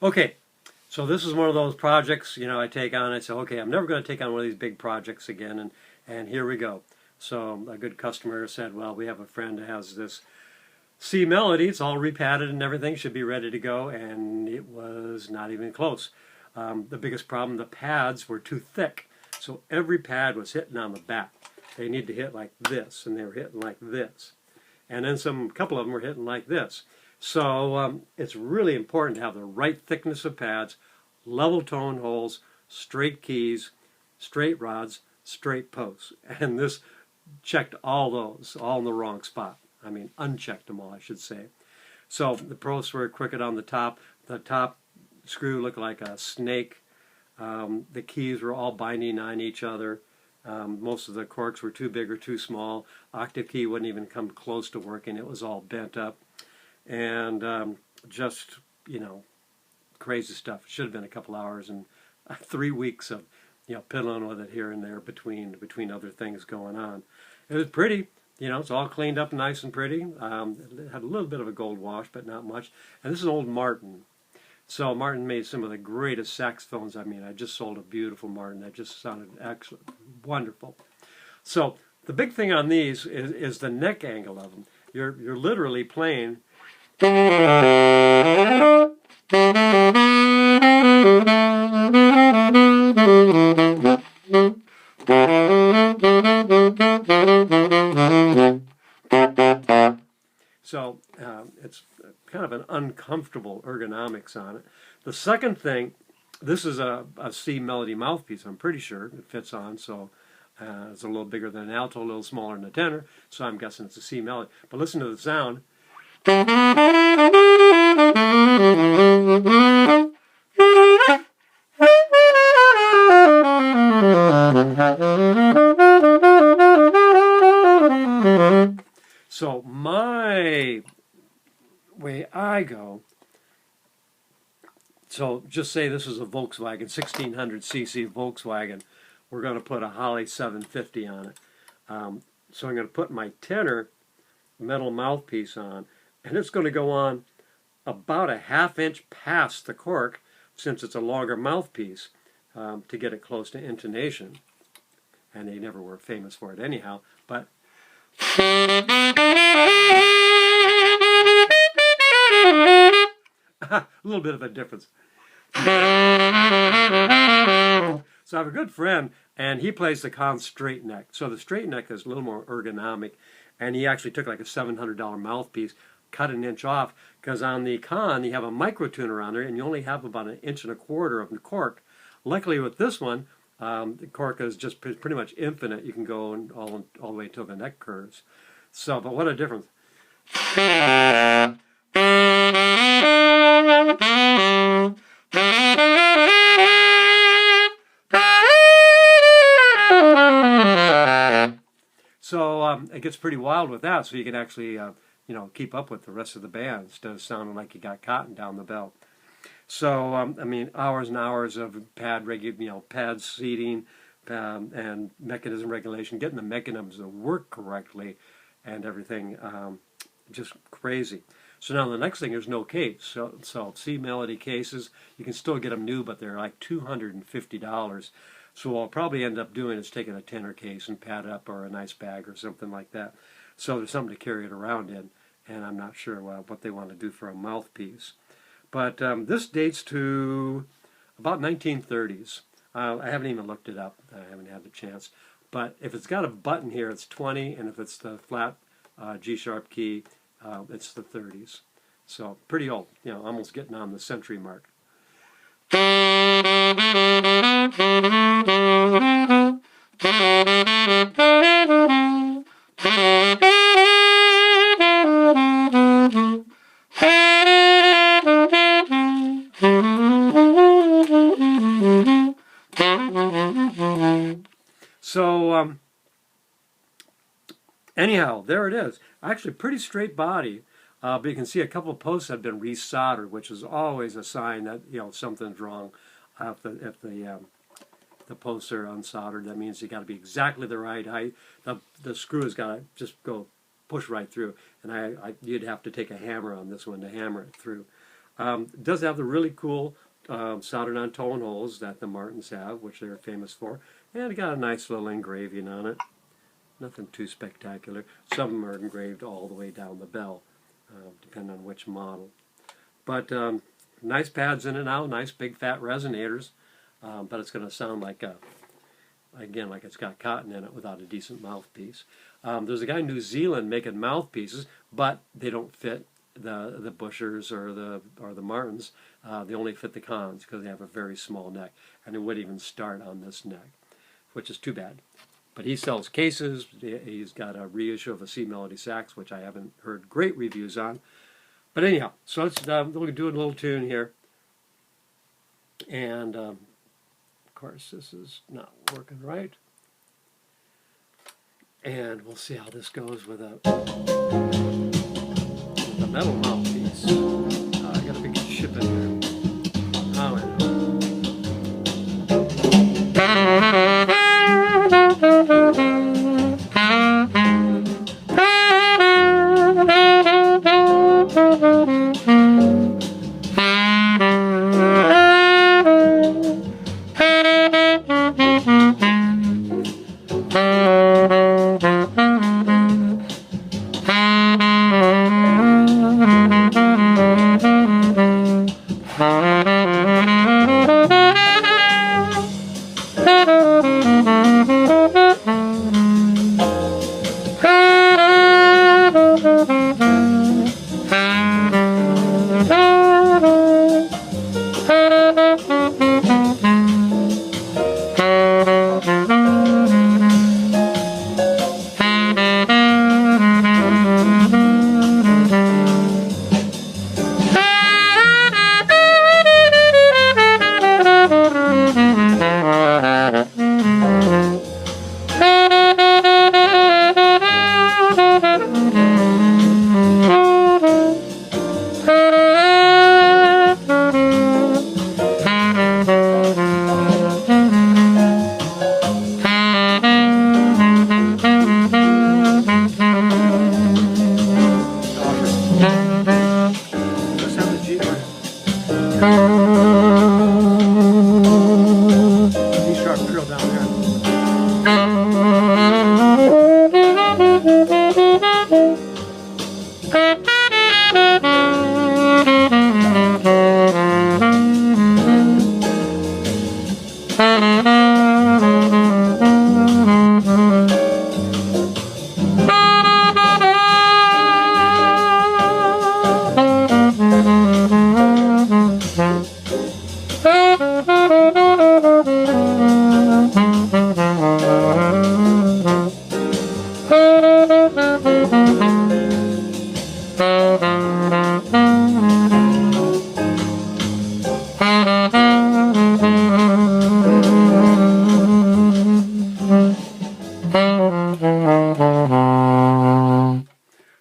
Okay, so this is one of those projects, I take on. I say, okay, I'm never going to take on one of these big projects again, and here we go. So a good customer said, well, we have a friend who has this C Melody. It's all repadded and everything, should be ready to go, and it was not even close. The biggest problem, the pads were too thick, so every pad was hitting on the back. They need to hit like this, and they were hitting like this. And then a couple of them were hitting like this. So it's really important to have the right thickness of pads, level tone holes, straight keys, straight rods, straight posts. And this checked all those, all in the wrong spot. I mean, unchecked them all, I should say. So the posts were crooked on the top. The top screw looked like a snake. The keys were all binding on each other. Most of the corks were too big or too small. Octave key wouldn't even come close to working. It was all bent up. And just, crazy stuff. It should have been a couple hours and 3 weeks of, piddling with it here and there between other things going on. It was pretty. It's all cleaned up nice and pretty. It had a little bit of a gold wash, but not much. And this is old Martin. So Martin made some of the greatest saxophones. I mean, I just sold a beautiful Martin that just sounded excellent, wonderful. So the big thing on these is the neck angle of them. You're literally playing. So it's kind of an uncomfortable ergonomics on it. The second thing, this is a C Melody mouthpiece. I'm pretty sure it fits on. So it's a little bigger than an alto, a little smaller than a tenor. So I'm guessing it's a C Melody. But listen to the sound. So my way I go, so just say this is a Volkswagen, 1600cc Volkswagen. We're going to put a Holley 750 on it. So I'm going to put my tenor metal mouthpiece on, and it's going to go on about a ½ inch past the cork, since it's a longer mouthpiece, to get it close to intonation. And they never were famous for it anyhow, but a little bit of a difference. So I have a good friend, and he plays the Conn straight neck. So the straight neck is a little more ergonomic, and he actually took like a $700 mouthpiece, cut an inch off, because on the Conn you have a micro tuner on there, and you only have about 1.25 inches of the cork. Luckily with this one, the cork is just pretty much infinite. You can go all the way till the neck curves. So, but what a difference. So it gets pretty wild with that, so you can actually keep up with the rest of the band instead of sounding like you got cotton down the belt. So I mean, hours and hours of pad seating and mechanism regulation, getting the mechanisms to work correctly, and everything, just crazy. So now the next thing is no case. So C Melody cases, you can still get them new, but they're like $250. So what I'll probably end up doing is taking a tenor case and pad it up, or a nice bag or something like that. So there's something to carry it around in, and I'm not sure what they want to do for a mouthpiece. But this dates to about 1930s. I haven't even looked it up. I haven't had the chance. But if it's got a button here, it's 20, and if it's the flat G-sharp key, it's the 30s. So pretty old, almost getting on the century mark. So anyhow, there it is. Actually, pretty straight body, but you can see a couple of posts have been resoldered, which is always a sign that something's wrong. If the posts are unsoldered, that means you got to be exactly the right height. The screw has got to just push right through, and you'd have to take a hammer on this one to hammer it through. It does have the really cool soldered on tone holes that the Martins have, which they're famous for. And it got a nice little engraving on it. Nothing too spectacular. Some of them are engraved all the way down the bell, depending on which model. But nice pads in it now, nice big fat resonators. But it's going to sound like again, like it's got cotton in it without a decent mouthpiece. There's a guy in New Zealand making mouthpieces, but they don't fit the Bushers or the Martins. They only fit the Kahns because they have a very small neck, and it wouldn't even start on this neck, which is too bad. But he sells cases. He's got a reissue of a C Melody sax, which I haven't heard great reviews on. But anyhow, so let's we'll do a little tune here, and of course this is not working right, and we'll see how this goes with a metal mouthpiece. I got a big ship in there. Oh, I know.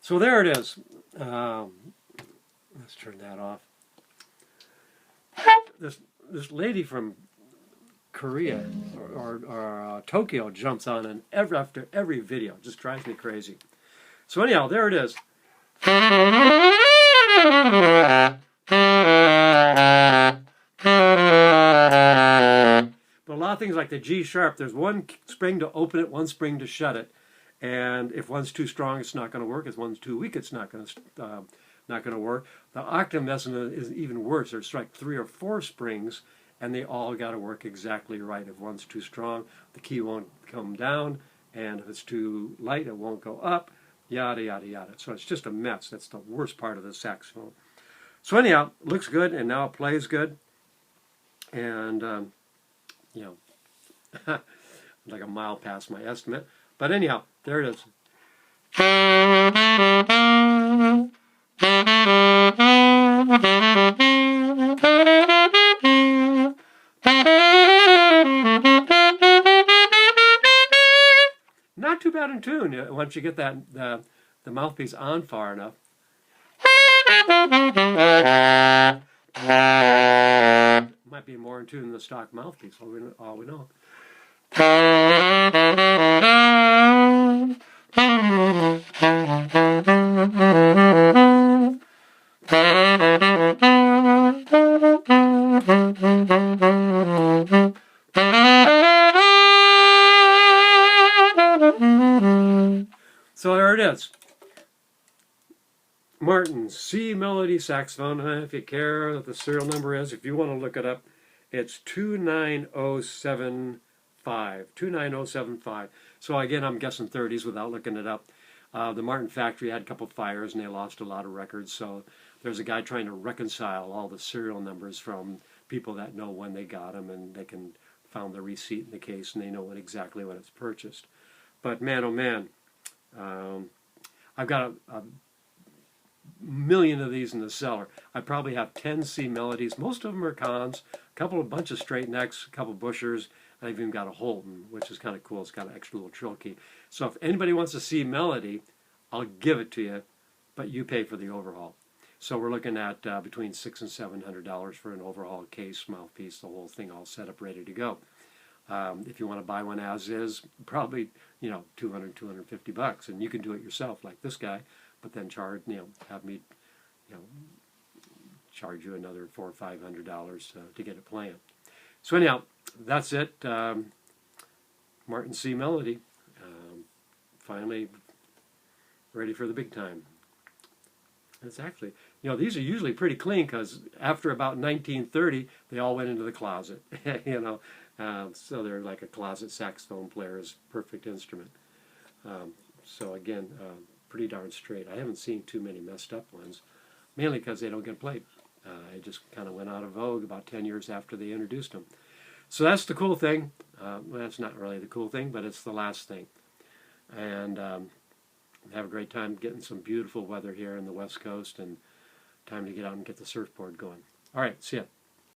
So there it is. Let's turn that off. This lady from Korea or Tokyo jumps on and after every video. It just drives me crazy. So anyhow, there it is. But a lot of things like the G sharp, there's one spring to open it, one spring to shut it. And if one's too strong, it's not going to work. If one's too weak, it's not going to work. The octave mechanism is even worse. There's like 3 or 4 springs, and they all got to work exactly right. If one's too strong, the key won't come down, and if it's too light, it won't go up. Yada yada yada. So it's just a mess. That's the worst part of the saxophone. So anyhow, it looks good, and now it plays good, and you know, like a mile past my estimate. But anyhow, there it is. Not too bad in tune once you get that the mouthpiece on far enough. Might be more in tune than the stock mouthpiece, all we know. is Martin C. Melody saxophone. If you care what the serial number is, if you want to look it up, it's 29075. 29075. So again, I'm guessing 30s without looking it up. The Martin factory had a couple fires and they lost a lot of records. So there's a guy trying to reconcile all the serial numbers from people that know when they got them, and they can found the receipt in the case and they know exactly when it's purchased. But man, oh man, I've got a million of these in the cellar. I probably have 10 C Melodies. Most of them are cons, a bunch of straight necks, a couple bushers. I've even got a Holton, which is kind of cool. It's got an extra little trill key. So if anybody wants a C Melody, I'll give it to you, but you pay for the overhaul. So we're looking at between $600 and $700 for an overhaul case, mouthpiece, the whole thing all set up, ready to go. If you want to buy one as is, probably, $200, $250, and you can do it yourself, like this guy, but then charge, have me, charge you another $400 or $500 to get it playing. So anyhow, that's it. Martin C. Melody, finally ready for the big time. It's actually, these are usually pretty clean because after about 1930, they all went into the closet, so they're like a closet saxophone player's perfect instrument. So again, pretty darn straight. I haven't seen too many messed up ones, mainly because they don't get played. It just kind of went out of vogue about 10 years after they introduced them. So that's the cool thing. Well, that's not really the cool thing, but it's the last thing. And have a great time getting some beautiful weather here in the West Coast, and time to get out and get the surfboard going. All right, see ya.